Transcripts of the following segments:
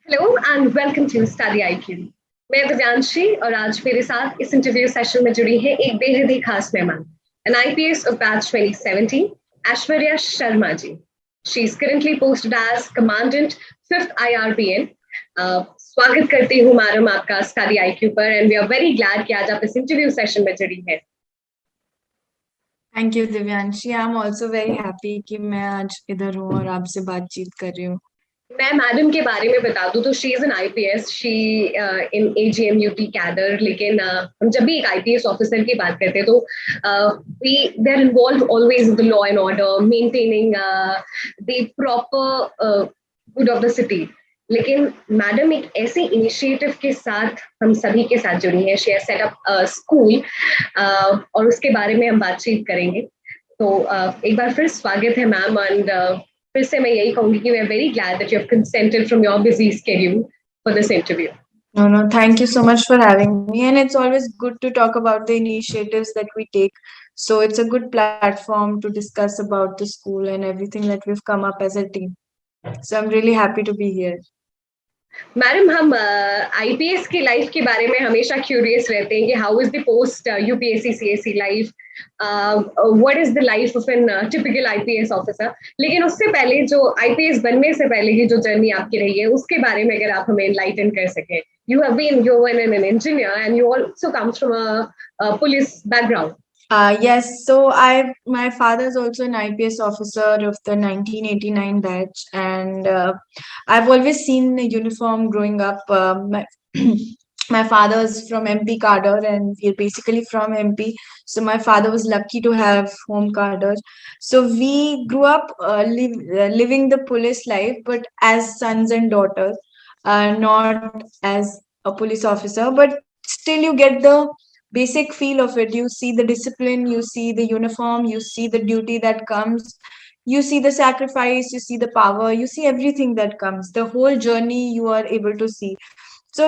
Hello and welcome to Study IQ. मैं दिव्यांशी और आज मेरे साथ इस इंटरव्यू सेशन में जुड़ी है एक बेहद ही खास मेहमान, an IPS of batch 2017, Aishwarya Sharma ji. She is currently posted as commandant 5th IRBN। स्वागत करती हूँ मैडम आपका स्टडी आईक्यू पर, and we are very glad कि आज आप इस इंटरव्यू सेशन में जुड़ी है। Thank you Divyanshi. I am also very happy कि मैं आज इधर हूँ और आपसे बातचीत कर रही हूँ। मैं मैडम के बारे में बता दूं तो she is an IPS, she in AGMUT cadre. लेकिन हम जब भी एक आईपीएस ऑफिसर की बात करते हैं तो we they are involve always in the law and order, maintaining the proper good of the city. लेकिन मैडम एक ऐसे इनिशिएटिव के साथ हम सभी के साथ जुड़ी हैं। She has set up school और उसके बारे में हम बातचीत करेंगे। तो एक बार फिर स्वागत है मैम, एंड फिर से मैं यही कहूंगी कि we are very glad that you have consented from your busy schedule for this interview. No, thank you so much for having me. And it's always good to talk about the initiatives that we take. So it's a good platform to discuss about the school and everything that we've come up as a team. So I'm really happy to be here. Madam, हम IPS की life के बारे में हमेशा curious रहते हैं कि how is the post UPSC CSC life, what is the life of an typical IPS officer. लेकिन उससे पहले जो आईपीएस बनने से पहले की जो जर्नी आपकी रही है उसके बारे में अगर आप हमें एनलाइटन कर सकें। You have been you were an engineer and you also comes from a police background. Yes, so my father is also an IPS officer of the 1989 batch, and I've always seen the uniform growing up. My father is from MP cadre, and we're basically from MP. So my father was lucky to have home cadre. So we grew up living the police life, but as sons and daughters, not as a police officer, but still you get the basic feel of it. You see the discipline, you see the uniform, you see the duty that comes, you see the sacrifice, you see the power, you see everything that comes, the whole journey you are able to see. So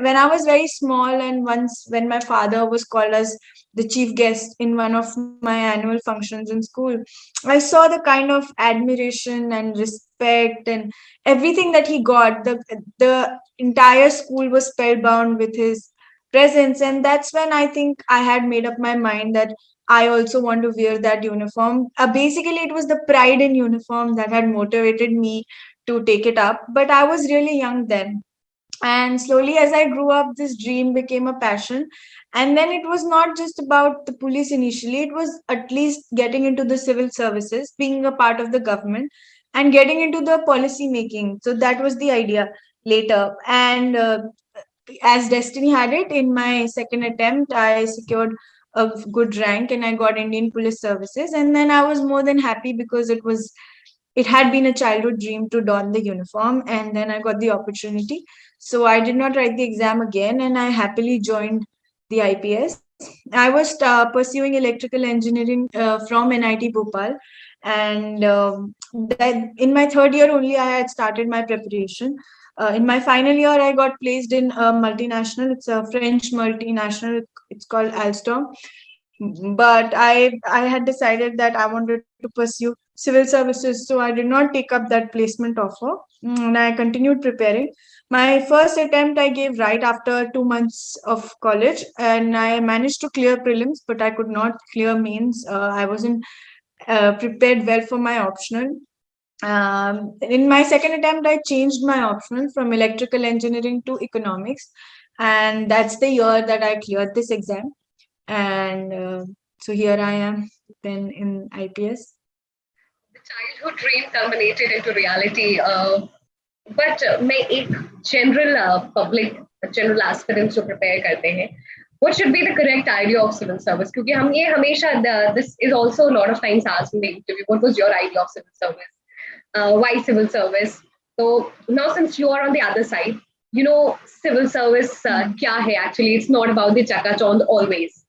when I was very small, and once when my father was called as the chief guest in one of my annual functions in school, I saw the kind of admiration and respect and everything that he got. The entire school was spellbound with his presence, and that's when I think I had made up my mind that I also want to wear that uniform. Basically it was the pride in uniform that had motivated me to take it up, but I was really young then. And slowly as I grew up, this dream became a passion. And then it was not just about the police initially, it was at least getting into the civil services, being a part of the government, and getting into the policy making. So that was the idea later. And as destiny had it, in my second attempt I secured a good rank and I got Indian Police Services. And then I was more than happy because it had been a childhood dream to don the uniform, and then I got the opportunity. So I did not write the exam again, and I happily joined the IPS. I was pursuing electrical engineering from NIT Bhopal, and that in my third year only I had started my preparation. In my final year, I got placed in a multinational. It's a French multinational. It's called Alstom. But I had decided that I wanted to pursue civil services, so I did not take up that placement offer. And I continued preparing. My first attempt I gave right after 2 months of college, and I managed to clear prelims, but I could not clear mains. I wasn't prepared well for my optional. In my second attempt, I changed my optional from electrical engineering to economics, and that's the year that I cleared this exam. And so here I am then in IPS. The childhood dream culminated into reality. But मैं एक general public general aspirants जो prepare करते हैं, what should be the correct idea of civil service? क्योंकि हम ये हमेशा this is also a lot of times asked in the interview, what was your idea of civil service? Why civil service? So now since you are on the other side, you know civil service क्या है actually? It's not about the chakachond always.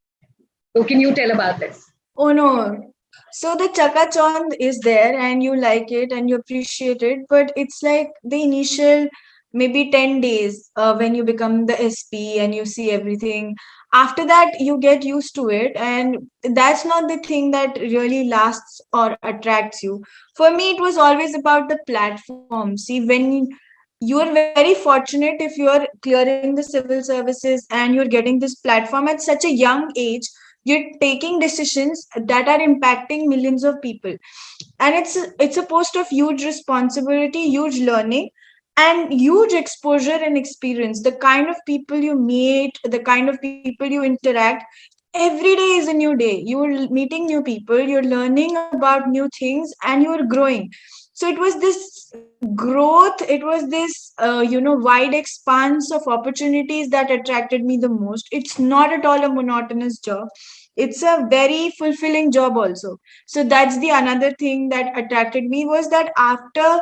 So can you tell about this? Oh no. So the Chaka Chand is there and you like it and you appreciate it, but it's like the initial maybe 10 days when you become the SP and you see everything. After that, you get used to it, and that's not the thing that really lasts or attracts you. For me, it was always about the platform. See, when you are very fortunate if you are clearing the civil services and you're getting this platform at such a young age. You're taking decisions that are impacting millions of people, and it's a post of huge responsibility, huge learning, and huge exposure and experience. The kind of people you meet, the kind of people you interact, every day is a new day. You're meeting new people, you're learning about new things, and you're growing. So it was this growth, it was this wide expanse of opportunities that attracted me the most. It's not at all a monotonous job, it's a very fulfilling job also. So that's the another thing that attracted me, was that after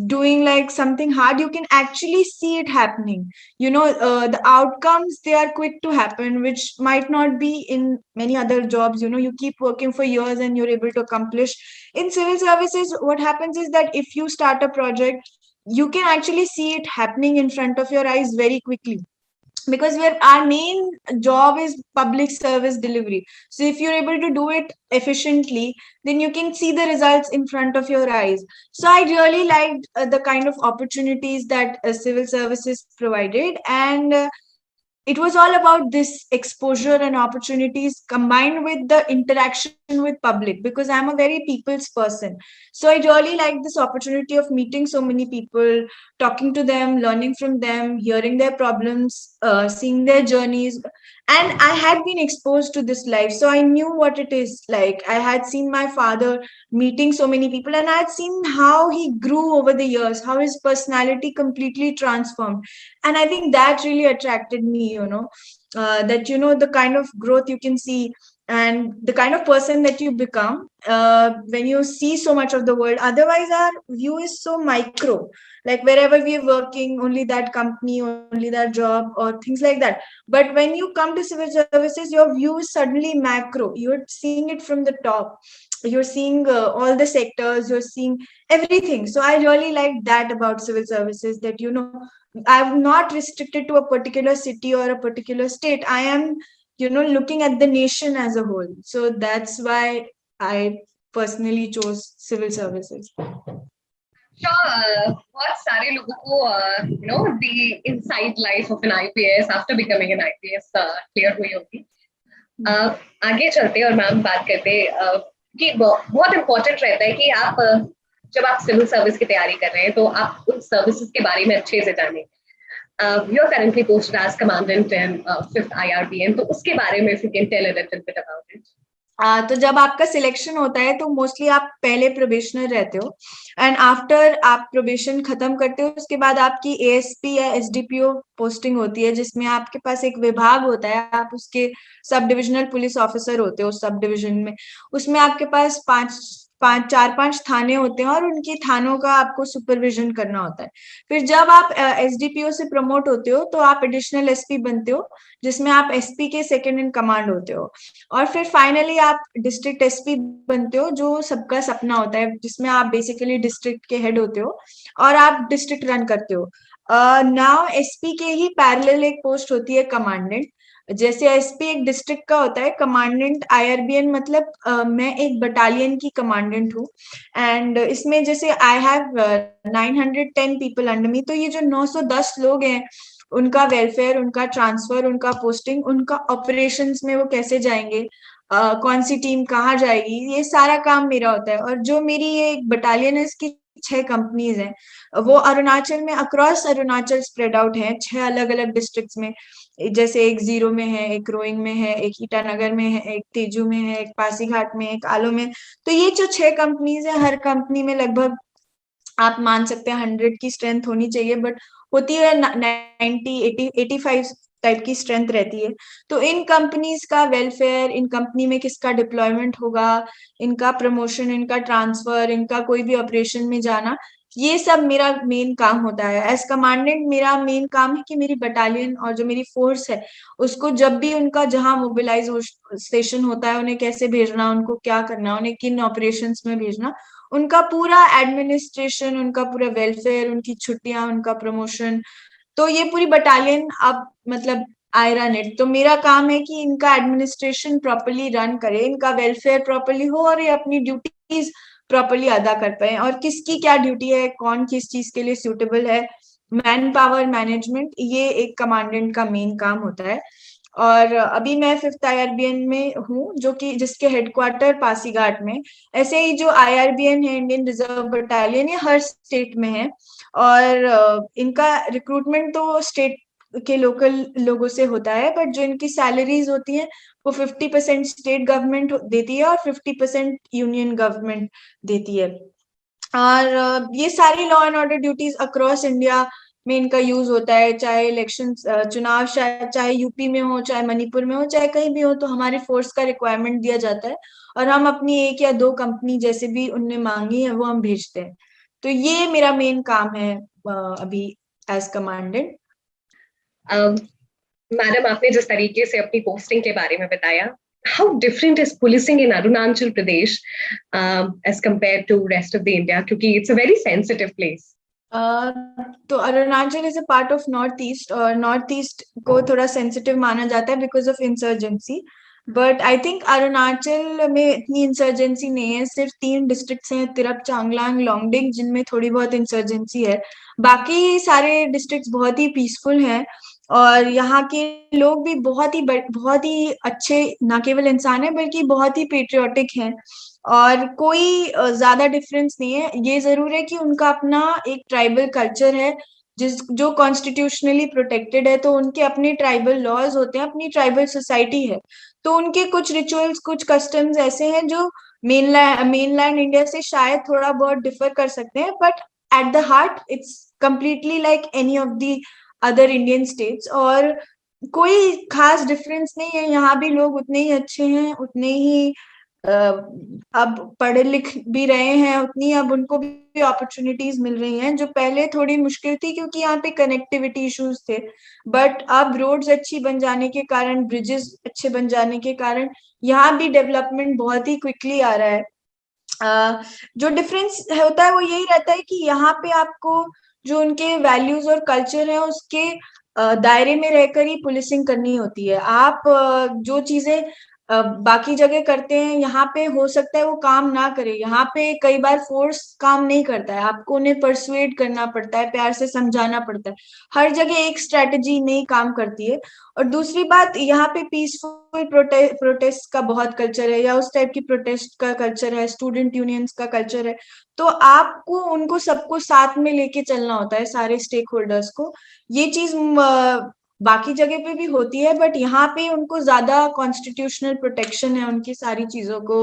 doing like something hard, you can actually see it happening. The outcomes, they are quick to happen, which might not be in many other jobs. You keep working for years and you're able to accomplish. In civil services, what happens is that if you start a project, you can actually see it happening in front of your eyes very quickly, because our main job is public service delivery. So if you're able to do it efficiently, then you can see the results in front of your eyes. So I really liked the kind of opportunities that civil services provided, and it was all about this exposure and opportunities combined with the interaction with public, because I'm a very people's person. So I really like this opportunity of meeting so many people, talking to them, learning from them, hearing their problems, seeing their journeys. And I had been exposed to this life, so I knew what it is like. I had seen my father meeting so many people, and I had seen how he grew over the years, how his personality completely transformed. And I think that really attracted me, that the kind of growth you can see, and the kind of person that you become when you see so much of the world. Otherwise our view is so micro, like wherever we are working, only that company, only that job, or things like that. But when you come to civil services, your view is suddenly macro. You're seeing it from the top. You're seeing all the sectors, you're seeing everything. So I really like that about civil services, that I'm not restricted to a particular city or a particular state. I am, looking at the nation as a whole. So that's why I personally chose civil services. Sure, बहुत सारे लोगों को the inside life of an IPS after becoming an IPS clear हुई होगी. आगे चलते और ma'am बात करते कि बहुत इम्पोर्टेंट रहता है कि आप जब आप सिविल सर्विस की तैयारी कर रहे हैं तो आप उन सर्विसेज के बारे में अच्छे से जानें. You are currently posted as commandant in 5th IRBN, तो उसके बारे में if you can tell a little bit about it. तो जब आपका सिलेक्शन होता है तो मोस्टली आप पहले प्रोबेशनर रहते हो, एंड आफ्टर आप प्रोबेशन खत्म करते हो, उसके बाद आपकी ASP या SDPO पोस्टिंग होती है, जिसमें आपके पास एक विभाग होता है. आप उसके सब डिविजनल पुलिस ऑफिसर होते हो सब डिविजन में. उसमें आपके पास चार पांच थाने होते हैं, और उनकी थानों का आपको सुपरविजन करना होता है. फिर जब आप SDPO से प्रमोट होते हो तो आप एडिशनल SP बनते हो, जिसमें आप SP के सेकंड इन कमांड होते हो. और फिर फाइनली आप डिस्ट्रिक्ट SP बनते हो, जो सबका सपना होता है, जिसमें आप बेसिकली डिस्ट्रिक्ट के हेड होते हो और आप डिस्ट्रिक्ट रन करते हो. नाउ SP के ही पैरेलल एक पोस्ट होती है कमांडेंट. जैसे SP एक डिस्ट्रिक्ट का होता है, कमांडेंट IRBN मतलब मैं एक बटालियन की कमांडेंट हूँ. एंड इसमें जैसे आई हैव 910 पीपल अंडर मी, तो ये जो 910 लोग हैं, उनका वेलफेयर, उनका ट्रांसफर, उनका पोस्टिंग, उनका ऑपरेशंस में वो कैसे जाएंगे, कौन सी टीम कहाँ जाएगी, ये सारा काम मेरा होता है. और जो मेरी ये एक बटालियन है, इसकी 6 कंपनीज हैं. वो अरुणाचल में, अक्रॉस अरुणाचल स्प्रेड आउट है 6 अलग अलग डिस्ट्रिक्ट्स में. जैसे एक जीरो में है, एक रोइंग में है, एक ईटानगर में है, एक तेजू में है, एक पासीघाट में, एक आलो में. तो ये जो 6 कंपनीज है, हर कंपनी में लगभग आप मान सकते हैं 100 की स्ट्रेंथ होनी चाहिए, बट होती है 90, 80, 85 टाइप की स्ट्रेंथ रहती है. तो इन कंपनीज का वेलफेयर, इन कंपनी में किसका डिप्लॉयमेंट होगा, इनका प्रमोशन, इनका ट्रांसफर, इनका कोई भी ऑपरेशन में जाना, ये सब मेरा मेन काम होता है. एज कमांडेंट मेरा मेन काम है कि मेरी बटालियन और जो मेरी फोर्स है, उसको जब भी उनका जहां मोबिलाइज स्टेशन होता है, उन्हें कैसे भेजना, उनको क्या करना, उन्हें किन ऑपरेशंस में भेजना, उनका पूरा एडमिनिस्ट्रेशन, उनका पूरा वेलफेयर, उनकी छुट्टियां, उनका प्रमोशन, तो ये पूरी बटालियन अब मतलब आई रन इट. तो मेरा काम है कि इनका एडमिनिस्ट्रेशन प्रॉपरली रन करे, इनका वेलफेयर प्रॉपरली हो, और ये अपनी ड्यूटीज प्रॉपरली अदा कर पाए, और किसकी क्या ड्यूटी है, कौन किस चीज के लिए सूटेबल है। मैन पावर मैनेजमेंट ये एक कमांडेंट का मेन काम होता है। और अभी मैं 5th IRBN में हूँ, जो कि जिसके हेडक्वार्टर पासीघाट में। ऐसे ही जो IRBN है, इंडियन रिजर्व बटालियन, ये हर स्टेट में है। और इनका रिक्रूटमेंट तो स्टेट के लोकल लोगों से होता है, बट जो इनकी सैलरीज होती हैं वो 50% स्टेट गवर्नमेंट देती है और 50% यूनियन गवर्नमेंट देती है। और ये सारी law and order duties across India में इनका यूज होता है, चाहे इलेक्शन चुनाव चाहे यूपी में हो, चाहे मणिपुर में हो, चाहे कहीं भी हो, तो हमारी फोर्स का रिक्वायरमेंट दिया जाता है और हम अपनी 1 या 2 कंपनी जैसे भी उनने मांगी है वो हम भेजते हैं। तो ये मेरा मेन काम है अभी एज कमांडेंट। मैडम, आपने जिस तरीके से अपनी पोस्टिंग के बारे में बताया, how different is policing in Arunachal Pradesh as compare to rest of the India, क्योंकि it's a very sensitive place. तो Arunachal is a part of north east, और नॉर्थ ईस्ट को थोड़ा सेंसिटिव माना जाता है because of insurgency. But I think Arunachal में इतनी इंसर्जेंसी नहीं है। सिर्फ 3 डिस्ट्रिक्ट्स हैं, तिरप, चांगलांग, लोंगडिंग, जिनमें थोड़ी बहुत इंसर्जेंसी है। बाकी सारे डिस्ट्रिक्ट्स बहुत ही पीसफुल हैं, और यहाँ के लोग भी बहुत ही अच्छे, ना केवल इंसान है बल्कि बहुत ही पेट्रियोटिक हैं। और कोई ज्यादा डिफरेंस नहीं है। ये जरूर है कि उनका अपना एक ट्राइबल कल्चर है जो कॉन्स्टिट्यूशनली प्रोटेक्टेड है, तो उनके अपने ट्राइबल लॉज होते हैं, अपनी ट्राइबल सोसाइटी है। तो उनके कुछ रिचुअल्स, कुछ कस्टम्स ऐसे हैं जो मेनलैंड इंडिया से शायद थोड़ा बहुत डिफर कर सकते हैं, but at the heart it's completely like any of the other Indian states. और कोई खास डिफरेंस नहीं है। यहाँ भी लोग उतने ही अच्छे हैं, उतने ही अब पढ़े लिख भी रहे हैं, उतनी अब उनको भी अपॉर्चुनिटीज मिल रही हैं, जो पहले थोड़ी मुश्किल थी क्योंकि यहाँ पे कनेक्टिविटी इश्यूज थे। बट अब रोड्स अच्छी बन जाने के कारण, ब्रिजेस अच्छे बन जाने के कारण यहाँ भी डेवलपमेंट बहुत ही क्विकली आ रहा है। जो डिफरेंस होता है वो यही रहता है कि यहाँ पे आपको जो उनके वैल्यूज और कल्चर है उसके दायरे में रहकर ही पुलिसिंग करनी होती है। आप जो चीजें बाकी जगह करते हैं, यहाँ पे हो सकता है वो काम ना करे। यहाँ पे कई बार फोर्स काम नहीं करता है, आपको उन्हें परसुएड करना पड़ता है, प्यार से समझाना पड़ता है। हर जगह एक स्ट्रेटजी नहीं काम करती है। और दूसरी बात, यहाँ पे पीसफुल प्रोटेस्ट का बहुत कल्चर है, या उस टाइप की प्रोटेस्ट का कल्चर है, स्टूडेंट यूनियंस का कल्चर है। तो आपको उनको सबको साथ में लेके चलना होता है, सारे स्टेक होल्डर्स को। ये चीज बाकी जगह पे भी होती है, बट यहाँ पे उनको ज्यादा कॉन्स्टिट्यूशनल प्रोटेक्शन है उनकी सारी चीजों को,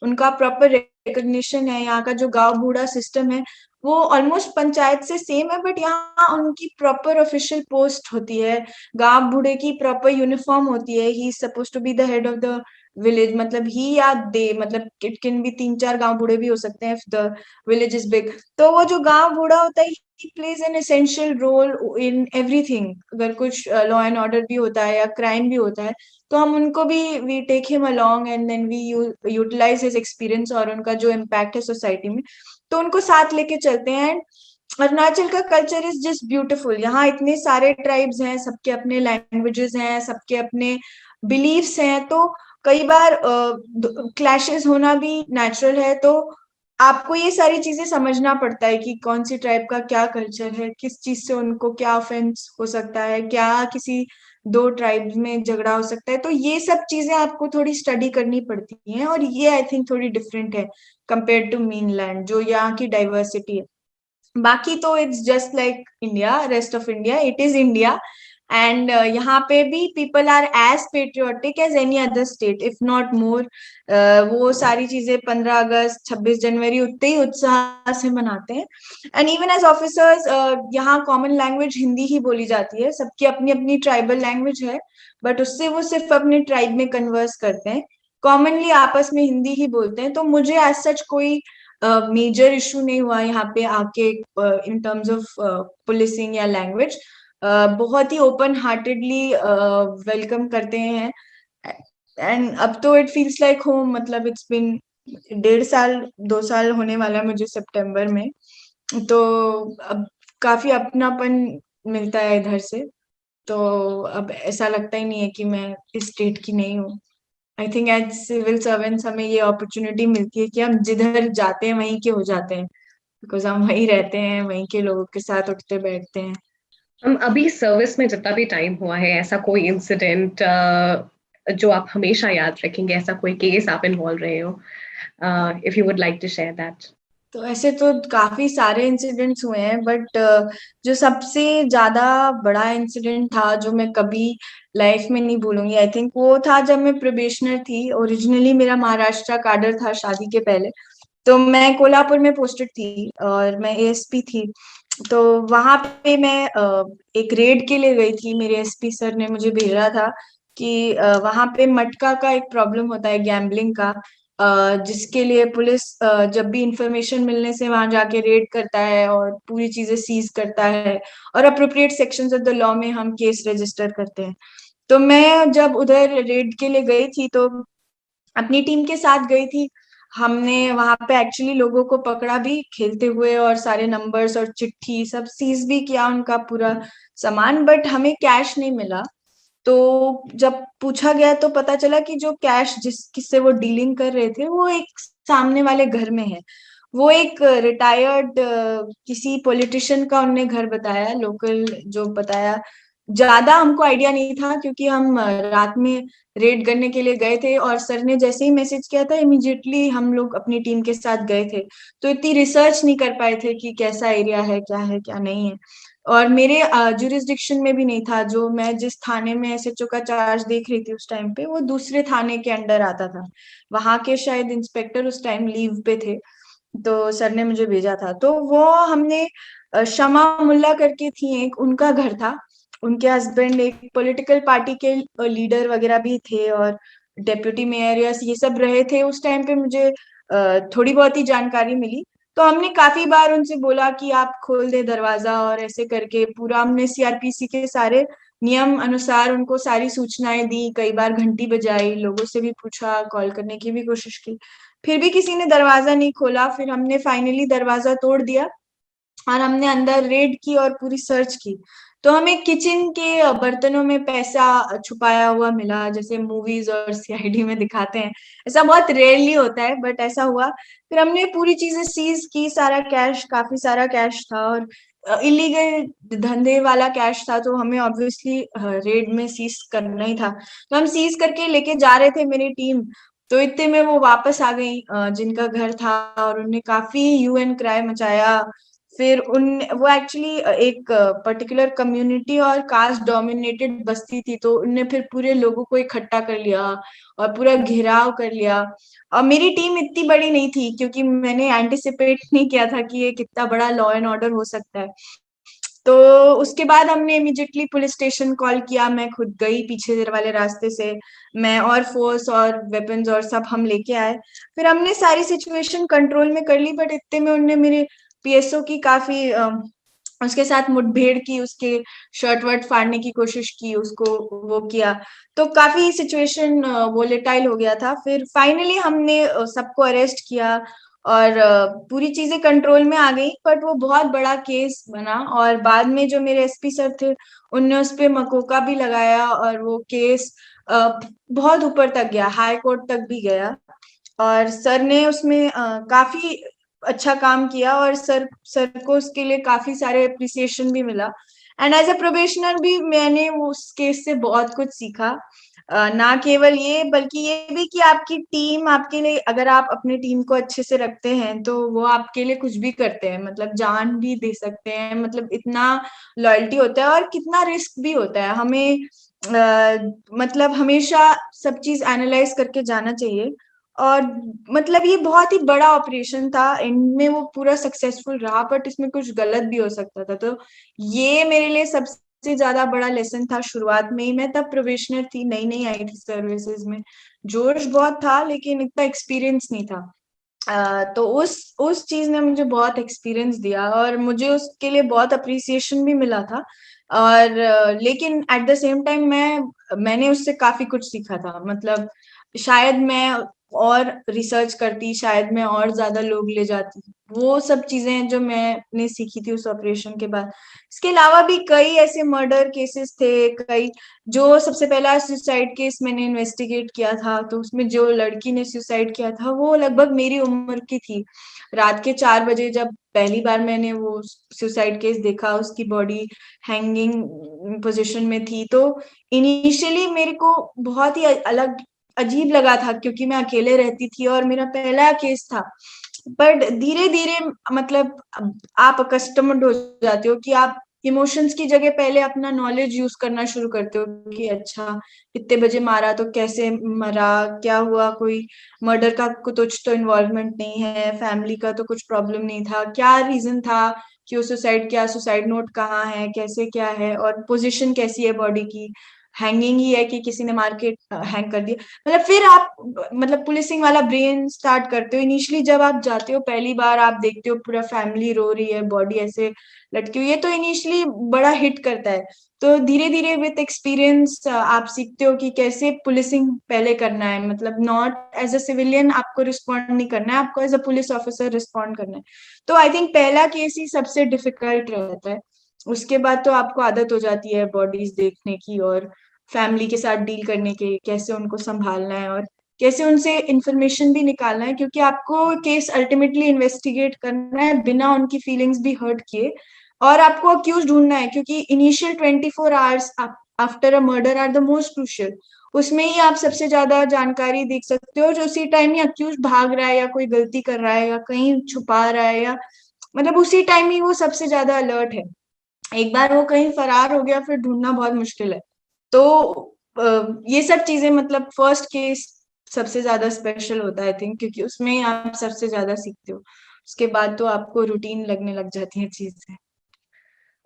उनका प्रॉपर रिकग्निशन है। यहाँ का जो गांव बूढ़ा सिस्टम है वो ऑलमोस्ट पंचायत से सेम है, बट यहाँ उनकी प्रॉपर ऑफिशियल पोस्ट होती है। गांव बूढ़े की प्रॉपर यूनिफॉर्म होती है। He is suppose to be the head of the village, मतलब ही या दे, मतलब इट कैन बी 3-4 गांव बूढ़े भी हो सकते हैं if the village is big. तो वो जो गांव बूढ़ा होता है, he plays an essential role in everything। अगर कुछ लॉ एंड ऑर्डर भी होता है या क्राइम भी होता है, तो हम उनको भी we take him along and then we utilize his experience और उनका जो इम्पैक्ट है सोसाइटी में, तो उनको साथ लेके चलते हैं। अरुणाचल का कल्चर इज जस्ट ब्यूटीफुल। यहाँ इतने सारे ट्राइब्स हैं, सबके अपने लैंग्वेजेस हैं, सबके अपने बिलीव्स हैं, तो कई बार क्लैशेस होना भी नेचुरल है। तो आपको ये सारी चीजें समझना पड़ता है कि कौन सी ट्राइब का क्या कल्चर है, किस चीज से उनको क्या ऑफेंस हो सकता है, क्या किसी 2 ट्राइब्स में झगड़ा हो सकता है। तो ये सब चीजें आपको थोड़ी स्टडी करनी पड़ती हैं, और ये आई थिंक थोड़ी डिफरेंट है कंपेयर टू मेनलैंड, जो यहाँ की डाइवर्सिटी है। बाकी तो it's just like India, rest of India, it is India. And यहाँ पे भी people are as patriotic as any other state, if not more. वो सारी चीजें 15 अगस्त, 26 जनवरी उतने ही उत्साह से मनाते हैं। एंड इवन एज ऑफिसर्स, यहाँ कॉमन लैंग्वेज हिंदी ही बोली जाती है। सबकी अपनी अपनी ट्राइबल लैंग्वेज है, बट उससे वो सिर्फ अपने ट्राइब में कन्वर्स करते हैं। कॉमनली आपस में हिंदी ही बोलते हैं। तो मुझे एज सच कोई मेजर इशू नहीं हुआ यहाँ पे आके इन टर्म्स ऑफ पुलिसिंग या लैंग्वेज। बहुत ही ओपन हार्टेडली वेलकम करते हैं। एंड अब तो इट फील्स लाइक होम, मतलब इट्स बिन 1.5 साल 2 साल होने वाला है मुझे सितंबर में। तो अब काफी अपनापन मिलता है इधर से। तो अब ऐसा लगता ही नहीं है कि मैं इस स्टेट की नहीं हूँ। I think as civil servants हमें ये अपॉर्चुनिटी मिलती है कि हम जिधर जाते हैं वहीं के हो जाते हैं, बिकॉज हम वहीं रहते हैं, वहीं के लोगों के साथ उठते बैठते हैं। हम अभी सर्विस में जितना भी टाइम हुआ है, ऐसा कोई इंसिडेंट जो आप हमेशा याद रखेंगे, ऐसा कोई केस आप इन्वॉल्व रहे हो, if you would like to share that? तो ऐसे तो काफी सारे इंसिडेंट्स हुए हैं, बट जो सबसे ज्यादा बड़ा इंसिडेंट था जो मैं कभी लाइफ में नहीं भूलूंगी, आई थिंक वो था जब मैं प्रोबेशनर थी। ओरिजिनली मेरा महाराष्ट्र काडर था शादी के पहले। तो मैं कोल्हापुर में पोस्टेड थी और मैं एएसपी थी। तो वहां पे मैं एक रेड के लिए गई थी। मेरे एसपी सर ने मुझे भेजा था कि वहां पे मटका का एक प्रॉब्लम होता है, गैम्बलिंग का, जिसके लिए पुलिस जब भी इंफॉर्मेशन मिलने से वहां जाके रेड करता है और पूरी चीजें सीज करता है, और appropriate sections of the law में हम केस रजिस्टर करते हैं। तो मैं जब उधर रेड के लिए गई थी तो अपनी टीम के साथ गई थी। हमने वहां पे एक्चुअली लोगों को पकड़ा भी खेलते हुए, और सारे नंबर्स और चिट्ठी सब सीज भी किया, उनका पूरा सामान, बट हमें कैश नहीं मिला। तो जब पूछा गया तो पता चला कि जो कैश किससे वो डीलिंग कर रहे थे वो एक सामने वाले घर में है। वो एक रिटायर्ड किसी पॉलिटिशियन का उनने घर बताया, लोकल जो बताया। ज्यादा हमको आइडिया नहीं था क्योंकि हम रात में रेड करने के लिए गए थे, और सर ने जैसे ही मैसेज किया था इमीडिएटली हम लोग अपनी टीम के साथ गए थे। तो इतनी रिसर्च नहीं कर पाए थे कि कैसा एरिया है क्या नहीं है। और मेरे जुरिस्डिक्शन में भी नहीं था। जो मैं जिस थाने में एसएचओ का चार्ज देख रही थी उस टाइम पे, वो दूसरे थाने के अंडर आता था। वहां के शायद इंस्पेक्टर उस टाइम लीव पे थे। तो सर ने मुझे भेजा था। तो वो हमने शमा मुल्ला करके थी एक, उनका घर था। उनके हस्बैंड एक पॉलिटिकल पार्टी के लीडर वगैरह भी थे, और डेप्यूटी मेयर या ये सब रहे थे उस टाइम पे। मुझे थोड़ी बहुत ही जानकारी मिली। तो हमने काफी बार उनसे बोला कि आप खोल दे दरवाजा, और ऐसे करके पूरा हमने सीआरपीसी के सारे नियम अनुसार उनको सारी सूचनाएं दी। कई बार घंटी बजाई, लोगों से भी पूछा, कॉल करने की भी कोशिश की, फिर भी किसी ने दरवाजा नहीं खोला। फिर हमने फाइनली दरवाजा तोड़ दिया और हमने अंदर रेड की और पूरी सर्च की। तो हमें किचन के बर्तनों में पैसा छुपाया हुआ मिला, जैसे मूवीज और सीआईडी में दिखाते हैं। ऐसा बहुत रेयरली होता है, बट ऐसा हुआ। फिर हमने पूरी चीजें सीज की, सारा कैश, काफी सारा कैश था, और इलीगल धंधे वाला कैश था, तो हमें ऑब्वियसली रेड में सीज करना ही था। तो हम सीज करके लेके जा रहे थे मेरी टीम। तो इतने में वो वापस आ गई जिनका घर था, और उनने काफी यूएन क्राई मचाया। फिर उन वो एक्चुअली एक पर्टिकुलर कम्युनिटी और कास्ट डोमिनेटेड बस्ती थी, तो उनने फिर पूरे लोगों को इकट्ठा कर लिया और पूरा घेराव कर लिया। और मेरी टीम इतनी बड़ी नहीं थी क्योंकि मैंने एंटिसिपेट नहीं किया था कि ये कितना बड़ा लॉ एंड ऑर्डर हो सकता है। तो उसके बाद हमने इमीडिएटली पुलिस स्टेशन कॉल किया। मैं खुद गई पीछे वाले रास्ते से, मैं और फोर्स और वेपन्स और सब हम लेके आए। फिर हमने सारी सिचुएशन कंट्रोल में कर ली, बट इतने में उनने मेरे पीएसओ की काफी उसके साथ मुठभेड़ की, उसके शर्ट वर्ट फाड़ने की कोशिश की, उसको वो किया। तो काफी सिचुएशन वोलेटाइल हो गया था। फिर फाइनली हमने सबको अरेस्ट किया, और पूरी चीजें कंट्रोल में आ गई। बट वो बहुत बड़ा केस बना, और बाद में जो मेरे एसपी सर थे उनने उस पे मकोका भी लगाया, और वो केस बहुत ऊपर तक गया, हाई कोर्ट तक भी गया। और सर ने उसमें काफी अच्छा काम किया, और सर को उसके लिए काफी सारे अप्रिसिएशन भी मिला। एंड एज ए प्रोबेशनर भी मैंने उस केस से बहुत कुछ सीखा। ना केवल ये, बल्कि ये भी कि आपकी टीम आपके लिए, अगर आप अपनी टीम को अच्छे से रखते हैं तो वो आपके लिए कुछ भी करते हैं, मतलब जान भी दे सकते हैं। मतलब इतना लॉयल्टी होता है, और कितना रिस्क भी होता है। हमें मतलब हमेशा सब चीज एनालाइज करके जाना चाहिए। और मतलब ये बहुत ही बड़ा ऑपरेशन था, इनमें वो पूरा सक्सेसफुल रहा, बट इसमें कुछ गलत भी हो सकता था। तो ये मेरे लिए सबसे ज्यादा बड़ा लेसन था। शुरुआत में ही, मैं तब प्रोबेशनर थी, नई नई आई थी सर्विसेज में, जोश बहुत था लेकिन इतना एक्सपीरियंस नहीं था। तो उस चीज ने मुझे बहुत एक्सपीरियंस दिया, और मुझे उसके लिए बहुत अप्रिसिएशन भी मिला था। और लेकिन एट द सेम टाइम मैंने उससे काफी कुछ सीखा था। मतलब शायद मैं और रिसर्च करती, शायद मैं और ज्यादा लोग ले जाती। वो सब चीजें जो मैंने सीखी थी उस ऑपरेशन के बाद। इसके अलावा भी कई ऐसे मर्डर केसेस थे, कई। जो सबसे पहला सुसाइड केस मैंने इन्वेस्टिगेट किया था, तो उसमें जो लड़की ने सुसाइड किया था वो लगभग मेरी उम्र की थी। रात के 4 बजे जब पहली बार मैंने वो सुसाइड केस देखा, उसकी बॉडी हैंगिंग पोजीशन में थी, तो इनिशियली मेरे को बहुत ही अलग अजीब लगा था, क्योंकि मैं अकेले रहती थी और मेरा पहला केस था। बट धीरे धीरे मतलब आप अकस्टमड हो जाते हो कि आप इमोशंस की जगह पहले अपना नॉलेज यूज करना शुरू करते हो कि अच्छा कितने बजे मारा, तो कैसे मरा, क्या हुआ, कोई मर्डर का कुछ तो इन्वॉल्वमेंट नहीं है, फैमिली का तो कुछ प्रॉब्लम नहीं था, क्या रीजन था कि वो सुसाइड किया, सुसाइड नोट कहाँ है, कैसे क्या है, और पोजीशन कैसी है बॉडी की, हैंगिंग ही है कि किसी ने मार के हैंग कर दिया। मतलब फिर आप मतलब पुलिसिंग वाला ब्रेन स्टार्ट करते हो। इनिशियली जब आप जाते हो पहली बार, आप देखते हो पूरा फैमिली रो रही है, बॉडी ऐसे लटकी हुई है, तो इनिशियली बड़ा हिट करता है। तो धीरे धीरे विथ एक्सपीरियंस आप सीखते हो कि कैसे पुलिसिंग पहले करना है, मतलब नॉट एज अ सिविलियन आपको रिस्पॉन्ड नहीं करना है, आपको as a police officer respond करना है। तो आई थिंक पहला केस ही सबसे डिफिकल्ट रहता है। उसके बाद तो आपको आदत हो जाती है बॉडीज देखने की, और फैमिली के साथ डील करने के, कैसे उनको संभालना है और कैसे उनसे इंफॉर्मेशन भी निकालना है, क्योंकि आपको केस अल्टीमेटली इन्वेस्टिगेट करना है बिना उनकी फीलिंग्स भी हर्ट किए। और आपको अक्यूज ढूंढना है, क्योंकि initial 24 hours after a murder are the most crucial. उसमें ही आप सबसे ज्यादा जानकारी देख सकते हो, जो उसी टाइम ही अक्यूज भाग रहा है या कोई गलती कर रहा है या कहीं छुपा रहा है, या मतलब उसी टाइम ही वो सबसे ज्यादा अलर्ट है। एक बार वो कहीं फरार हो गया फिर ढूंढना बहुत मुश्किल है। तो ये सब चीजें मतलब फर्स्ट केस सबसे ज्यादा स्पेशल होता है आई थिंक, क्योंकि उसमें ही आप सबसे ज्यादा सीखते हो। उसके बाद तो आपको रूटीन लगने लग जाती है चीजें।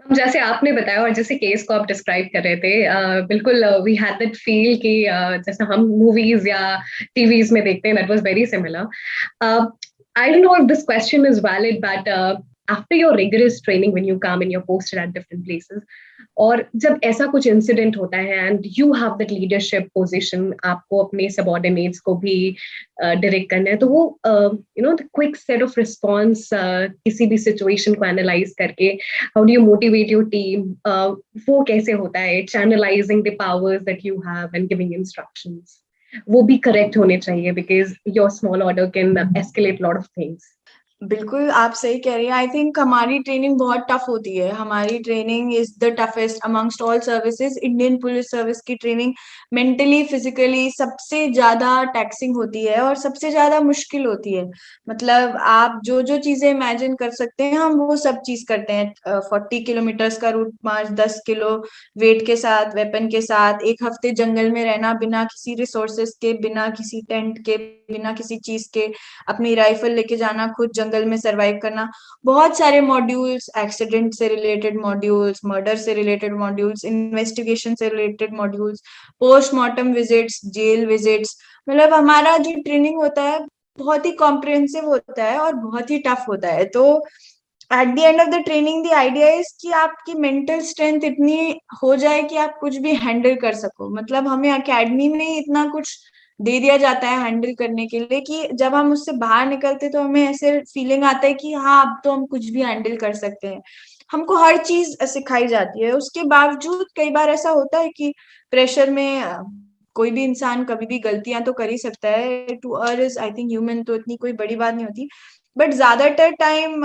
जैसे आपने बताया और जैसे केस को आप डिस्क्राइब कर रहे थे, बिल्कुल वी हैड दैट फील कि जैसा हम मूवीज या टीवीज में देखते हैं, that was very similar. I don't know if this question is valid, but after your rigorous training, when you come and you're posted at different places, और जब ऐसा कुछ इंसिडेंट होता है and you have that leadership position, आपको अपने subordinates को भी डायरेक्ट करना है, तो वो you know the quick set of response किसी भी सिचुएशन को एनालाइज करके, how do you motivate your team, वो कैसे होता है, channelising the powers that you have and giving instructions, वो भी करेक्ट होने चाहिए because your small order can escalate lot of things. बिल्कुल आप सही कह रही हैं। आई थिंक हमारी ट्रेनिंग बहुत टफ होती है। हमारी training is the toughest amongst all services. Indian police service की ट्रेनिंग मेंटली फिजिकली सबसे ज्यादा टैक्सिंग होती है और सबसे ज्यादा मुश्किल होती है। मतलब आप जो जो चीजें इमेजिन कर सकते हैं हम वो सब चीज करते हैं। 40 किलोमीटर्स का रूट मार्च 10 किलो वेट के साथ, वेपन के साथ, 1 हफ्ते जंगल में रहना बिना किसी रिसोर्सेस के, बिना किसी टेंट के, बिना किसी चीज के, अपनी राइफल लेके जाना, खुद जंगल में सरवाइव करना। बहुत सारे मॉड्यूल्स, एक्सीडेंट से रिलेटेड मॉड्यूल्स, मर्डर से रिलेटेड मॉड्यूल्स, इन्वेस्टिगेशन से related modules, postmortem visits, jail visits. मतलब हमारा जो ट्रेनिंग होता है बहुत ही कॉम्प्रिहेंसिव होता है और बहुत ही टफ होता है। तो at the end of the training the idea is कि आपकी मेंटल स्ट्रेंथ इतनी हो जाए कि आप कुछ भी हैंडल कर सको। मतलब हमें एकेडमी में ही इतना कुछ दे दिया जाता है हैंडल करने के लिए कि जब हम उससे बाहर निकलते तो हमें ऐसे फीलिंग आता है कि हाँ अब तो हम कुछ भी हैंडल कर सकते हैं। हमको हर चीज सिखाई जाती है। उसके बावजूद कई बार ऐसा होता है कि प्रेशर में कोई भी इंसान कभी भी गलतियां तो कर ही सकता है। To err is I think human, तो इतनी कोई बड़ी बात नहीं होती। बट ज्यादातर टाइम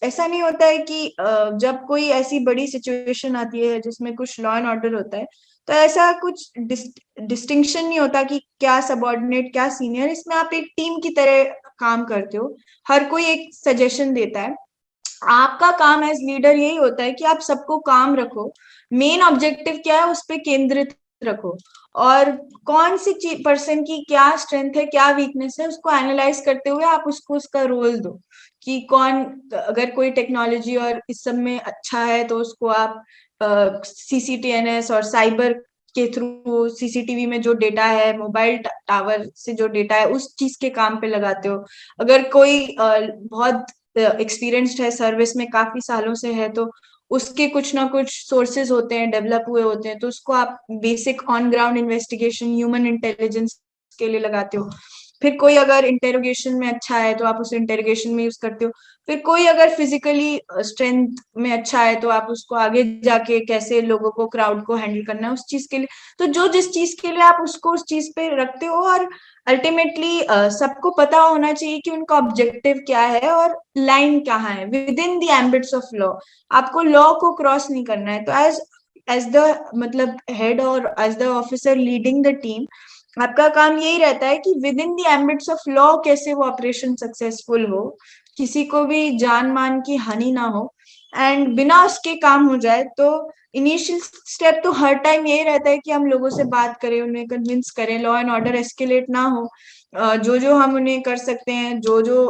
ऐसा नहीं होता है कि जब कोई ऐसी बड़ी सिचुएशन आती है जिसमें कुछ लॉ एंड ऑर्डर होता है, तो ऐसा कुछ डिस्टिंक्शन नहीं होता कि क्या सबऑर्डिनेट क्या सीनियर। इसमें आप एक टीम की तरह काम करते हो। हर कोई एक सजेशन देता है। आपका काम एज लीडर यही होता है कि आप सबको काम रखो। मेन ऑब्जेक्टिव क्या है उस पर केंद्रित रखो, और कौन सी पर्सन की क्या स्ट्रेंथ है क्या वीकनेस है उसको एनालाइज करते हुए आप उसको उसका रोल दो कि कौन, अगर कोई टेक्नोलॉजी और इस सब में अच्छा है तो उसको आप सीसीटीएनएस और साइबर के थ्रू सीसीटीवी में जो डेटा है, मोबाइल टावर से जो डेटा है, उस चीज के काम पे लगाते हो। अगर कोई बहुत एक्सपीरियंस्ड है, सर्विस में काफी सालों से है, तो उसके कुछ ना कुछ सोर्सेज होते हैं, डेवलप हुए होते हैं, तो उसको आप basic on ground investigation human intelligence के लिए लगाते हो। फिर कोई अगर इंटेरोगेशन में अच्छा है तो आप उसे इंटेरोगेशन में यूज करते हो। फिर कोई अगर फिजिकली स्ट्रेंथ में अच्छा है तो आप उसको आगे जाके कैसे लोगों को, क्राउड को हैंडल करना है उस चीज के लिए। तो जो जिस चीज के लिए आप उसको उस चीज पे रखते हो, और अल्टीमेटली सबको पता होना चाहिए कि उनका ऑब्जेक्टिव क्या है और लाइन कहाँ है within the ambits of law. आपको लॉ को क्रॉस नहीं करना है। तो एज द मतलब हेड और as the officer leading the team, आपका काम यही रहता है कि within the ambits of law कैसे वो ऑपरेशन सक्सेसफुल हो, किसी को भी जान मान की हानि ना हो, एंड बिना उसके काम हो जाए। तो इनिशियल स्टेप तो हर टाइम यही रहता है कि हम लोगों से बात करें, उन्हें कन्विंस करें, लॉ एंड ऑर्डर एस्केलेट ना हो। जो जो हम उन्हें कर सकते हैं, जो जो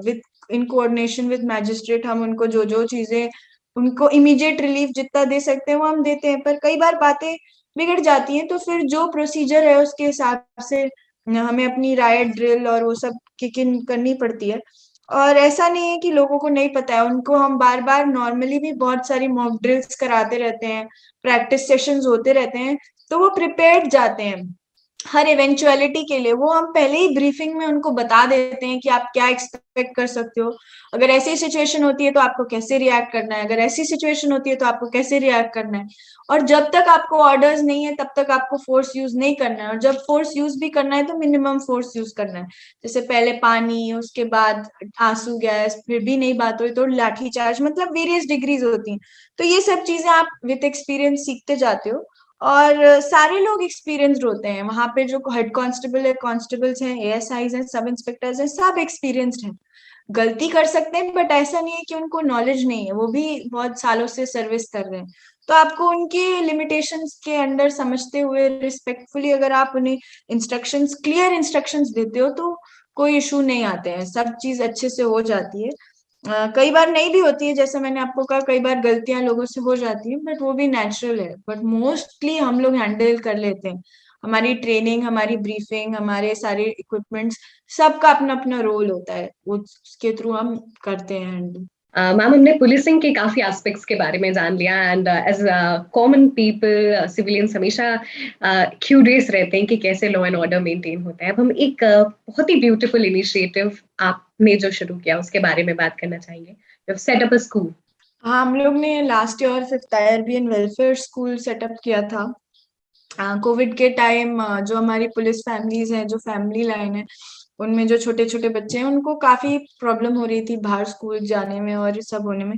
with in coordination with magistrate हम उनको जो जो चीजें, उनको इमीडिएट रिलीफ जितना दे सकते हैं वो हम देते हैं। पर कई बार बातें बिगड़ जाती हैं, तो फिर जो प्रोसीजर है उसके हिसाब से हमें अपनी राइट ड्रिल और वो सब किक इन करनी पड़ती है। और ऐसा नहीं है कि लोगों को नहीं पता है, उनको हम बार बार नॉर्मली भी बहुत सारी मॉक ड्रिल्स कराते रहते हैं, प्रैक्टिस सेशंस होते रहते हैं, तो वो प्रिपेयर्ड जाते हैं हर इवेंचुअलिटी के लिए। वो हम पहले ही ब्रीफिंग में उनको बता देते हैं कि आप क्या एक्सपेक्ट कर सकते हो, अगर ऐसी सिचुएशन होती है तो आपको कैसे रिएक्ट करना है, अगर ऐसी सिचुएशन होती है तो आपको कैसे रिएक्ट करना है। और जब तक आपको ऑर्डर्स नहीं है तब तक आपको फोर्स यूज नहीं करना है, और जब फोर्स यूज भी करना है तो मिनिमम फोर्स यूज करना है। जैसे पहले पानी, उसके बाद आंसू गैस, फिर भी नहीं बात हुई तो लाठी चार्ज, मतलब वेरियस डिग्रीज होती हैं। तो ये सब चीजें आप विद एक्सपीरियंस सीखते जाते हो। और सारे लोग एक्सपीरियंस्ड होते हैं वहां पे, जो हेड कांस्टेबल है, कांस्टेबल्स हैं, एएसआईज हैं, सब इंस्पेक्टर्स हैं, सब एक्सपीरियंस्ड हैं। गलती कर सकते हैं बट ऐसा नहीं है कि उनको नॉलेज नहीं है, वो भी बहुत सालों से सर्विस कर रहे हैं। तो आपको उनके लिमिटेशंस के अंडर समझते हुए रिस्पेक्टफुली अगर आप उन्हें इंस्ट्रक्शंस, क्लियर इंस्ट्रक्शंस देते हो तो कोई इशू नहीं आते हैं, सब चीज अच्छे से हो जाती है। कई बार नहीं भी होती है, जैसे मैंने आपको कहा, कई बार गलतियां लोगों से हो जाती हैं, बट वो भी नेचुरल है, बट मोस्टली हम लोग हैंडल कर लेते हैं। हमारी ट्रेनिंग, हमारी ब्रीफिंग, हमारे सारे इक्विपमेंट्स, सबका अपना अपना रोल होता है, उसके थ्रू हम करते हैं हैंडल। मैम, हमने पुलिसिंग के काफी एस्पेक्ट्स के बारे में जान लिया, and as common people, civilians हमेशा क्यूरियस रहते हैं कि कैसे लॉ एंड ऑर्डर मेंटेन होता है। अब हम एक बहुत ही ब्यूटीफुल इनिशिएटिव आपने जो शुरू किया उसके बारे में बात करना चाहेंगे, सेट अप अ स्कूल। हाँ, हम लोग ने last year 5th IRBN welfare school setup किया था। कोविड के टाइम जो हमारी पुलिस फैमिलीज हैं, जो फैमिली लाइन है, उनमें जो छोटे छोटे बच्चे हैं उनको काफी प्रॉब्लम हो रही थी बाहर स्कूल जाने में और ये सब होने में।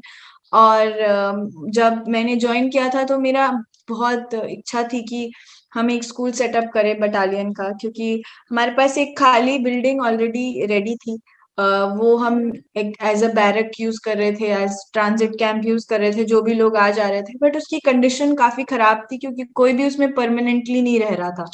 और जब मैंने ज्वाइन किया था तो मेरा बहुत इच्छा थी कि हम एक स्कूल सेटअप करें बटालियन का, क्योंकि हमारे पास एक खाली बिल्डिंग ऑलरेडी रेडी थी। वो हम एक एज अ बैरक यूज कर रहे थे, एज ट्रांजिट कैंप यूज कर रहे थे, जो भी लोग आ जा रहे थे, बट उसकी कंडीशन काफी खराब थी क्योंकि कोई भी उसमें परमानेंटली नहीं रह रहा था।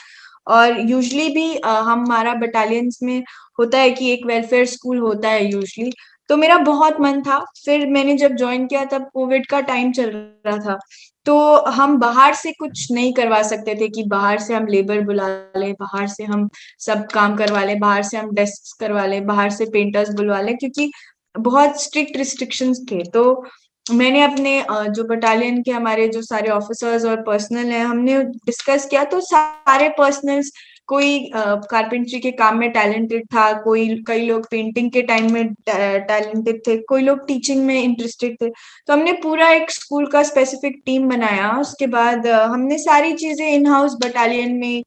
और यूजली भी हमारा बटालियंस में होता है कि एक वेलफेयर स्कूल होता है यूजली। तो मेरा बहुत मन था, फिर मैंने जब ज्वाइन किया तब कोविड का टाइम चल रहा था, तो हम बाहर से कुछ नहीं करवा सकते थे कि बाहर से हम लेबर बुला ले, बाहर से हम सब काम करवा ले, बाहर से हम डेस्क करवा ले, बाहर से पेंटर्स बुलवा ले, क्योंकि बहुत स्ट्रिक्ट रिस्ट्रिक्शंस थे। तो मैंने अपने जो बटालियन के हमारे जो सारे ऑफिसर्स और पर्सनल हैं, हमने डिस्कस किया, तो सारे पर्सनल्स, कोई कारपेंट्री के काम में टैलेंटेड था, कोई, कई लोग पेंटिंग के टाइम में टैलेंटेड थे, कोई लोग टीचिंग में इंटरेस्टेड थे। तो हमने पूरा एक स्कूल का स्पेसिफिक टीम बनाया। उसके बाद हमने सारी चीजें इन हाउस बटालियन में,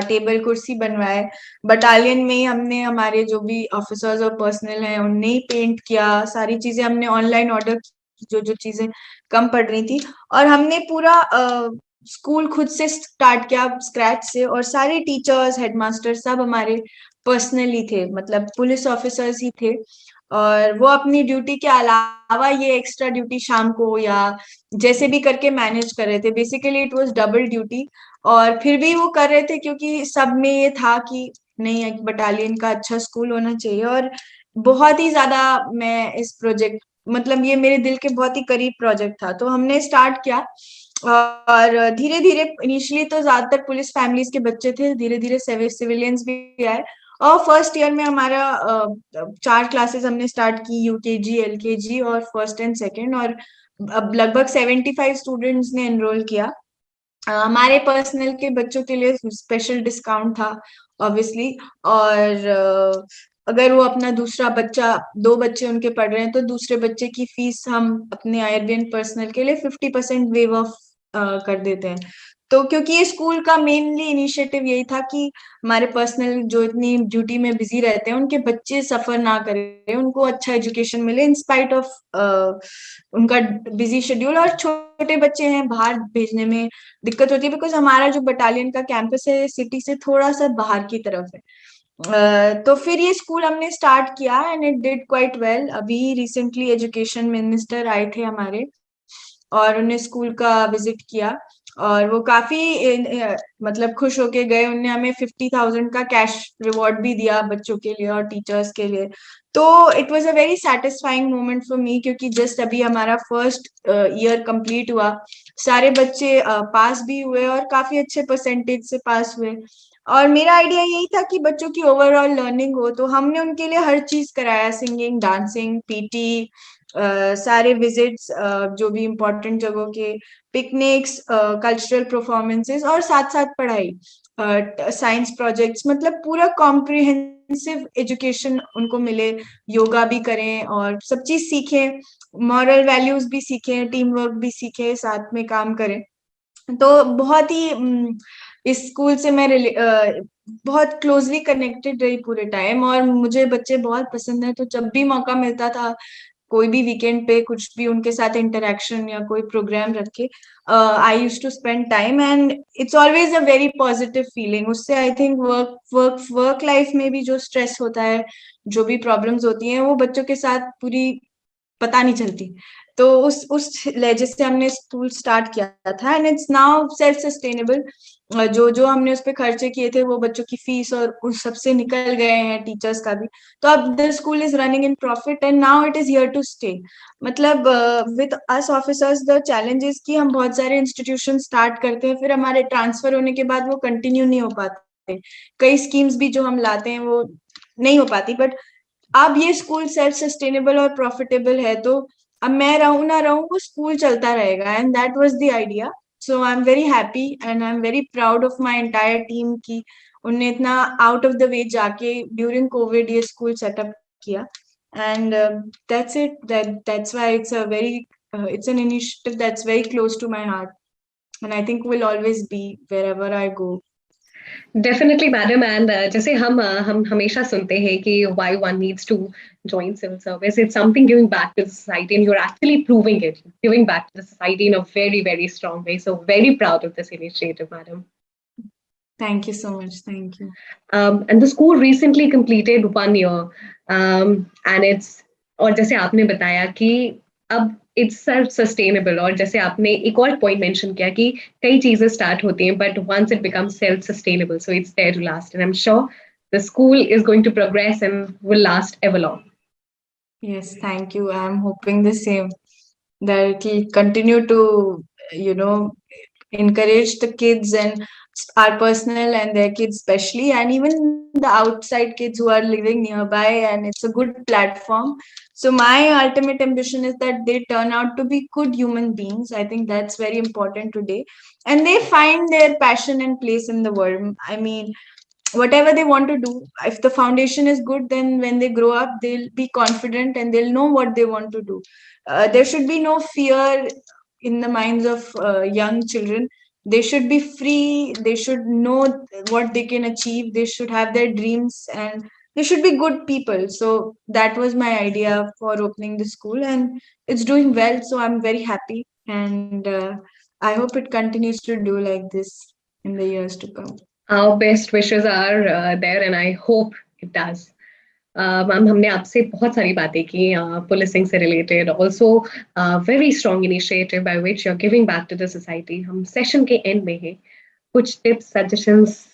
टेबल कुर्सी बनवाए, बटालियन में ही हमने हमारे जो भी ऑफिसर्स और पर्सनल हैं उनने ही पेंट किया, सारी चीजें हमने ऑनलाइन ऑर्डर की, जो जो चीजें कम पड़ रही थी। और हमने पूरा स्कूल खुद से स्टार्ट किया स्क्रैच से, और सारे टीचर्स, हेडमास्टर सब हमारे पर्सनली थे, मतलब पुलिस ऑफिसर्स ही थे। और वो अपनी ड्यूटी के अलावा ये एक्स्ट्रा ड्यूटी शाम को या जैसे भी करके मैनेज कर रहे थे। Basically it was double duty, और फिर भी वो कर रहे थे क्योंकि सब में ये था कि नहीं, एक बटालियन का अच्छा स्कूल होना चाहिए। और बहुत ही ज्यादा मैं इस प्रोजेक्ट, मतलब ये मेरे दिल के बहुत ही करीब प्रोजेक्ट था, तो हमने स्टार्ट किया। और धीरे धीरे, इनिशियली तो ज्यादातर पुलिस फैमिलीज के बच्चे थे, धीरे धीरे सिविलियंस भी आए। और फर्स्ट ईयर में हमारा 4 क्लासेस हमने स्टार्ट की, यूकेजी, एलकेजी और फर्स्ट एंड सेकंड, और अब लगभग 75 स्टूडेंट्स ने एनरोल किया। हमारे पर्सनल के बच्चों के लिए स्पेशल डिस्काउंट था, ऑब्वियसली। और अगर वो अपना दूसरा बच्चा, 2 बच्चे उनके पढ़ रहे हैं, तो दूसरे बच्चे की फीस हम अपने आईआरबीएन पर्सनल के लिए 50% वेव ऑफ कर देते हैं। तो क्योंकि ये स्कूल का मेनली इनिशिएटिव यही था कि हमारे पर्सनल जो इतनी ड्यूटी में बिजी रहते हैं उनके बच्चे सफर ना करें, उनको अच्छा एजुकेशन मिले इन स्पाइट ऑफ उनका बिजी शेड्यूल। और छोटे बच्चे हैं, बाहर भेजने में दिक्कत होती है बिकॉज हमारा जो बटालियन का कैंपस है सिटी से थोड़ा सा बाहर की तरफ है। तो फिर ये स्कूल हमने स्टार्ट किया and it did quite well. अभी रिसेंटली एजुकेशन मिनिस्टर आए थे हमारे और उन्हें स्कूल का विजिट किया और वो काफी मतलब खुश होके गए। उन्हें हमें 50,000 का कैश रिवॉर्ड भी दिया बच्चों के लिए और टीचर्स के लिए। तो it was a very satisfying moment for me, क्योंकि जस्ट अभी हमारा फर्स्ट ईयर कंप्लीट हुआ, सारे बच्चे पास भी हुए और काफी अच्छे परसेंटेज से पास हुए। और मेरा आइडिया यही था कि बच्चों की ओवरऑल लर्निंग हो, तो हमने उनके लिए हर चीज कराया, सिंगिंग, डांसिंग, पीटी, सारे विजिट्स जो भी इम्पोर्टेंट जगहों के, पिकनिक्स, कल्चरल परफॉर्मेंसेस और साथ साथ पढ़ाई, साइंस प्रोजेक्ट्स, मतलब पूरा कॉम्प्रिहेंसिव एजुकेशन उनको मिले। योगा भी करें और सब चीज सीखें, मॉरल वैल्यूज भी सीखें, टीम वर्क भी सीखें, साथ में काम करें। तो बहुत ही इस स्कूल से मैं बहुत क्लोजली कनेक्टेड रही पूरे टाइम और मुझे बच्चे बहुत पसंद है। तो जब भी मौका मिलता था, कोई भी वीकेंड पे कुछ भी उनके साथ इंटरेक्शन या कोई प्रोग्राम रखे, I use to spend time and it's always a very positive feeling. उससे आई थिंक वर्क लाइफ में भी जो स्ट्रेस होता है, जो भी प्रॉब्लम्स होती हैं, वो बच्चों के साथ पूरी पता नहीं चलती। तो उस लहजे से हमने स्कूल स्टार्ट किया था and it's now self sustainable. जो जो हमने उस पे खर्चे किए थे वो बच्चों की फीस और उस सबसे निकल गए हैं, टीचर्स का भी। तो अब the school is running in profit and now it is here to stay. मतलब with us officers the challenge is कि हम बहुत सारे इंस्टीट्यूशन स्टार्ट करते हैं, फिर हमारे ट्रांसफर होने के बाद वो कंटिन्यू नहीं हो पाते। कई स्कीम्स भी जो हम लाते हैं वो नहीं हो पाती। बट अब ये स्कूल सेल्फ सस्टेनेबल और प्रॉफिटेबल है, तो अब मैं रहूं ना रहूं वो स्कूल चलता रहेगा and that was the idea. So I am very happy and I am very proud of my entire team की उनने इतना आउट ऑफ द वे जाके ड्यूरिंग कोविड ये स्कूल सेटअप किया। And that's it, that's why it's a very it's an initiative that's very close to my heart and I think will always be wherever I go. Definitely, madam. And जैसे हम हमेशा सुनते हैं कि why one needs to join civil service. It's something giving back to the society, and you're actually proving it, giving back to the society in a very, very strong way. So very proud of this initiative, madam. Thank you so much. Thank you. And the school recently completed 1 year, and it's और जैसे आपने बताया कि अब it's self sustainable, और जैसे आपने एक और पॉइंट मेंशन किया कि कई चीजें स्टार्ट होती हैं but once it becomes self sustainable so it's there to last, and I am sure the school is going to progress and will last ever long. Yes, thank you. I'm hoping the same, that it will continue to, you know, encourage the kids and our personal and their kids especially, and even the outside kids who are living nearby, and it's a good platform. So my ultimate ambition is that they turn out to be good human beings. I think that's very important today, and they find their passion and place in the world. I mean, whatever they want to do, if the foundation is good, then when they grow up they'll be confident and they'll know what they want to do. There should be no fear in the minds of young children. They should be free, they should know what they can achieve, they should have their dreams, and they should be good people. So that was my idea for opening the school, and it's doing well, so I'm very happy. And I hope it continues to do like this in the years to come. Our best wishes are there and I hope it does. Ma'am, हमने आपसे बहुत सारी बातें की policing से related, also very strong initiative by which you are giving back to the society. हम session के end में हैं, कुछ टिप्स सजेशंस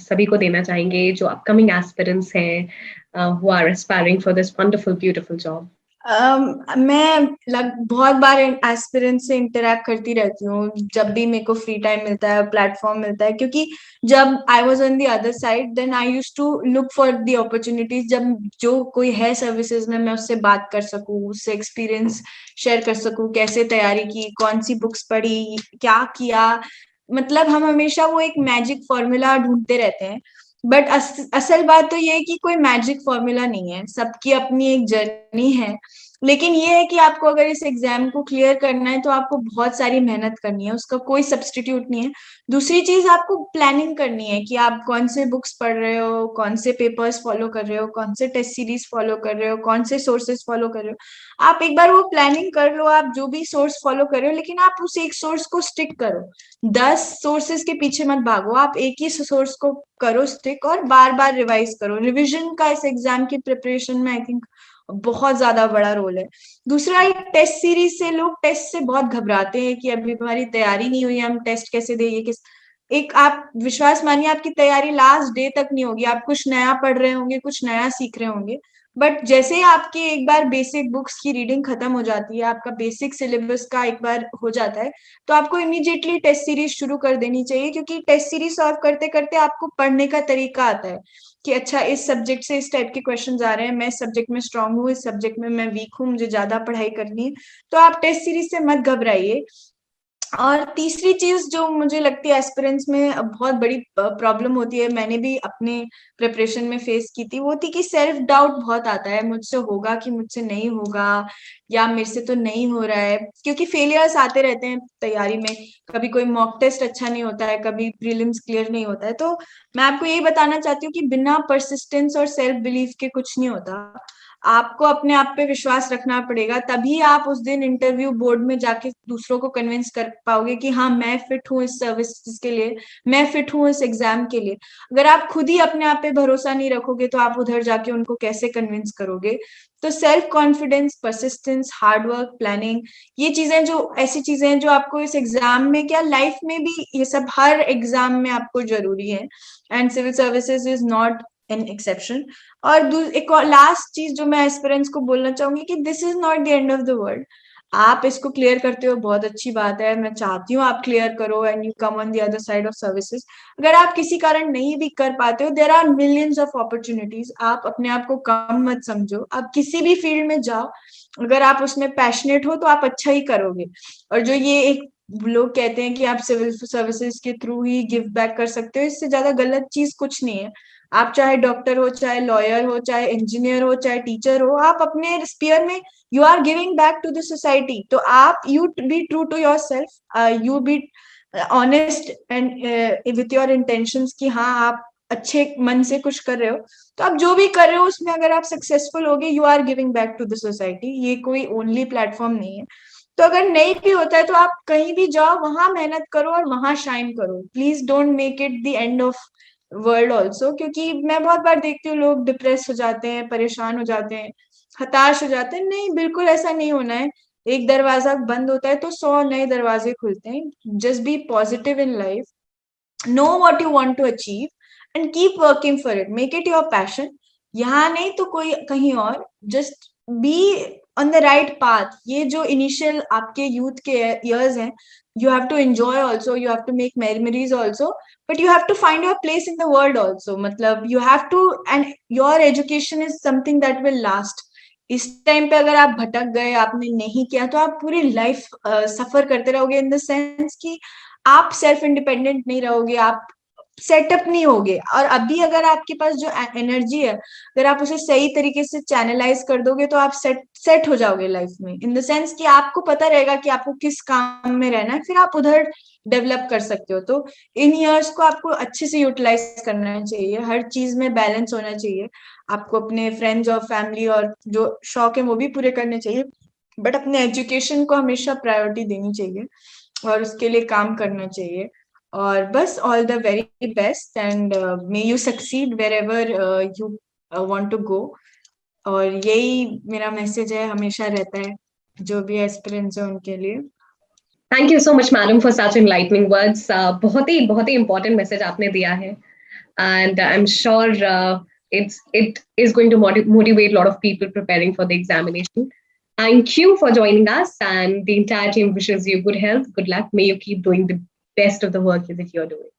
सभी को देना चाहेंगे जो अपकमिंग एस्पिरेंट्स हैं who are aspiring for this wonderful beautiful job. मैं बहुत बार एस्पिरेंट से इंटरेक्ट करती रहती हूँ जब भी मेरे को फ्री टाइम मिलता है, प्लेटफॉर्म मिलता है, क्योंकि जब I was on the other side then I used to look for the opportunities, जब जो कोई है सर्विसेज में मैं उससे बात कर सकूँ, उससे एक्सपीरियंस शेयर कर सकूँ, कैसे तैयारी की, कौन सी बुक्स पढ़ी, क्या किया। मतलब हम हमेशा वो एक मैजिक फॉर्मूला ढूंढते रहते हैं, बट असल बात तो ये है कि कोई मैजिक फॉर्मूला नहीं है, सबकी अपनी एक जर्नी है। लेकिन ये है कि आपको अगर इस एग्जाम को क्लियर करना है तो आपको बहुत सारी मेहनत करनी है, उसका कोई सब्स्टिट्यूट नहीं है। दूसरी चीज, आपको प्लानिंग करनी है कि आप कौन से बुक्स पढ़ रहे हो, कौन से पेपर्स फॉलो कर रहे हो, कौन से टेस्ट सीरीज फॉलो कर रहे हो, कौन से सोर्सेज फॉलो कर रहे हो। आप एक बार वो प्लानिंग कर लो, आप जो भी सोर्स फॉलो कर रहे हो, लेकिन आप उस एक सोर्स को स्टिक करो। 10 सोर्सेज के पीछे मत भागो, आप एक ही सोर्स को करो स्टिक, और बार बार रिवाइज करो। रिवीजन का इस एग्जाम की प्रिपरेशन में आई थिंक बहुत ज्यादा बड़ा रोल है। दूसरा, एक टेस्ट सीरीज से लोग टेस्ट से बहुत घबराते हैं कि अभी हमारी तैयारी नहीं हुई, हम टेस्ट कैसे दें, ये किस। एक आप विश्वास मानिए, आपकी तैयारी लास्ट डे तक नहीं होगी, आप कुछ नया पढ़ रहे होंगे, कुछ नया सीख रहे होंगे, बट जैसे ही आपकी एक बार बेसिक बुक्स की रीडिंग खत्म हो जाती है, आपका बेसिक सिलेबस का एक बार हो जाता है, तो आपको इमीडिएटली टेस्ट सीरीज शुरू कर देनी चाहिए। क्योंकि टेस्ट सीरीज सॉल्व करते करते आपको पढ़ने का तरीका आता है कि अच्छा, इस सब्जेक्ट से इस टाइप के क्वेश्चन आ रहे हैं, मैं इस सब्जेक्ट में स्ट्रांग हूँ, इस सब्जेक्ट में मैं वीक हूँ, मुझे ज्यादा पढ़ाई करनी है। तो आप टेस्ट सीरीज से मत घबराइए। और तीसरी चीज जो मुझे लगती है एस्पिरेंट्स में बहुत बड़ी प्रॉब्लम होती है, मैंने भी अपने प्रिपरेशन में फेस की थी, वो थी कि सेल्फ डाउट बहुत आता है, मुझसे होगा कि मुझसे नहीं होगा, या मेरे से तो नहीं हो रहा है। क्योंकि फेलियर्स आते रहते हैं तैयारी में, कभी कोई मॉक टेस्ट अच्छा नहीं होता है, कभी प्रीलिम्स क्लियर नहीं होता है। तो मैं आपको यही बताना चाहती हूँ कि बिना परसिस्टेंस और सेल्फ बिलीफ के कुछ नहीं होता। आपको अपने आप पे विश्वास रखना पड़ेगा, तभी आप उस दिन इंटरव्यू बोर्ड में जाके दूसरों को कन्विंस कर पाओगे कि हाँ, मैं फिट हूँ इस सर्विस के लिए, मैं फिट हूँ इस एग्जाम के लिए। अगर आप खुद ही अपने आप पे भरोसा नहीं रखोगे तो आप उधर जाके उनको कैसे कन्विंस करोगे। तो self confidence, persistence, hard work, planning, ये चीजें जो ऐसी चीजें हैं जो आपको इस एग्जाम में, क्या लाइफ में भी, ये सब हर एग्जाम में आपको जरूरी है। And civil services is not an exception. और एक और लास्ट चीज जो मैं एस्पिरेंट्स को बोलना चाहूंगी कि this is not the end of the world. आप इसको क्लियर करते हो, बहुत अच्छी बात है, मैं चाहती हूँ आप क्लियर करो and you come on the other side of services. अगर आप किसी कारण नहीं भी कर पाते हो, there are millions of opportunities. आप अपने आप को कम मत समझो, आप किसी भी फील्ड में जाओ, अगर आप उसमें पैशनेट हो तो आप अच्छा ही करोगे। और जो ये एक लोग कहते हैं कि आप सिविल सर्विसेज के थ्रू ही गिव बैक कर सकते हो, इससे ज्यादा गलत चीज कुछ नहीं है। आप चाहे डॉक्टर हो, चाहे लॉयर हो, चाहे इंजीनियर हो, चाहे टीचर हो, आप अपने स्पीयर में you are giving back to the society. तो आप, you be true to your self, you be honest and with your intentions कि हाँ, आप अच्छे मन से कुछ कर रहे हो। तो आप जो भी कर रहे हो उसमें अगर आप सक्सेसफुल होगे, you are giving back to the society. ये कोई ओनली प्लेटफॉर्म नहीं है। तो अगर नहीं भी होता है तो आप कहीं भी जाओ, वहां मेहनत करो और वहां शाइन करो। Please don't make it the end of world also. क्योंकि मैं बहुत बार देखती हूँ लोग डिप्रेस हो जाते हैं, परेशान हो जाते हैं, हताश हो जाते हैं। नहीं, बिल्कुल ऐसा नहीं होना है। एक दरवाजा बंद होता है तो 100 नए दरवाजे खुलते हैं। Just be positive in life, know what you want to achieve and keep working for it, make it your passion. यहाँ नहीं तो कोई कहीं और, just be on the right path. ये जो इनिशियल आपके यूथ के इयर्स हैं, you have to enjoy also, you have to make memories also, but you have to find your place in the world also। मतलब you have to, and your education is something that will last। इस time पे अगर आप भटक गए, आपने नहीं किया, तो आप पूरी लाइफ सफर करते रहोगे, इन द सेंस कि आप सेल्फ इंडिपेंडेंट नहीं रहोगे, आप सेटअप नहीं होगे। और अभी अगर आपके पास जो एनर्जी है, अगर आप उसे सही तरीके से चैनलाइज कर दोगे तो आप सेट हो जाओगे लाइफ में, इन द सेंस कि आपको पता रहेगा कि आपको किस काम में रहना है, फिर आप उधर डेवलप कर सकते हो। तो इन इयर्स को आपको अच्छे से यूटिलाइज करना चाहिए, हर चीज में बैलेंस होना चाहिए। आपको अपने फ्रेंड्स और फैमिली और जो शौक है वो भी पूरे करने चाहिए, बट अपने एजुकेशन को हमेशा प्रायोरिटी देनी चाहिए और उसके लिए काम करना चाहिए। और बस all the very best and may you succeed wherever you want to go. और यही मेरा मैसेज है, हमेशा रहता है जो भी एस्पिरेंट्स है उनके लिए। Thank you so much madam for such enlightening words. बहुत ही इंपॉर्टेंट मैसेज आपने दिया है, and I am sure it is going to motivate a lot of people preparing for the examination. Thank you for joining us, and the entire team wishes you good health, good luck. May you keep doing the best of the work that you're doing.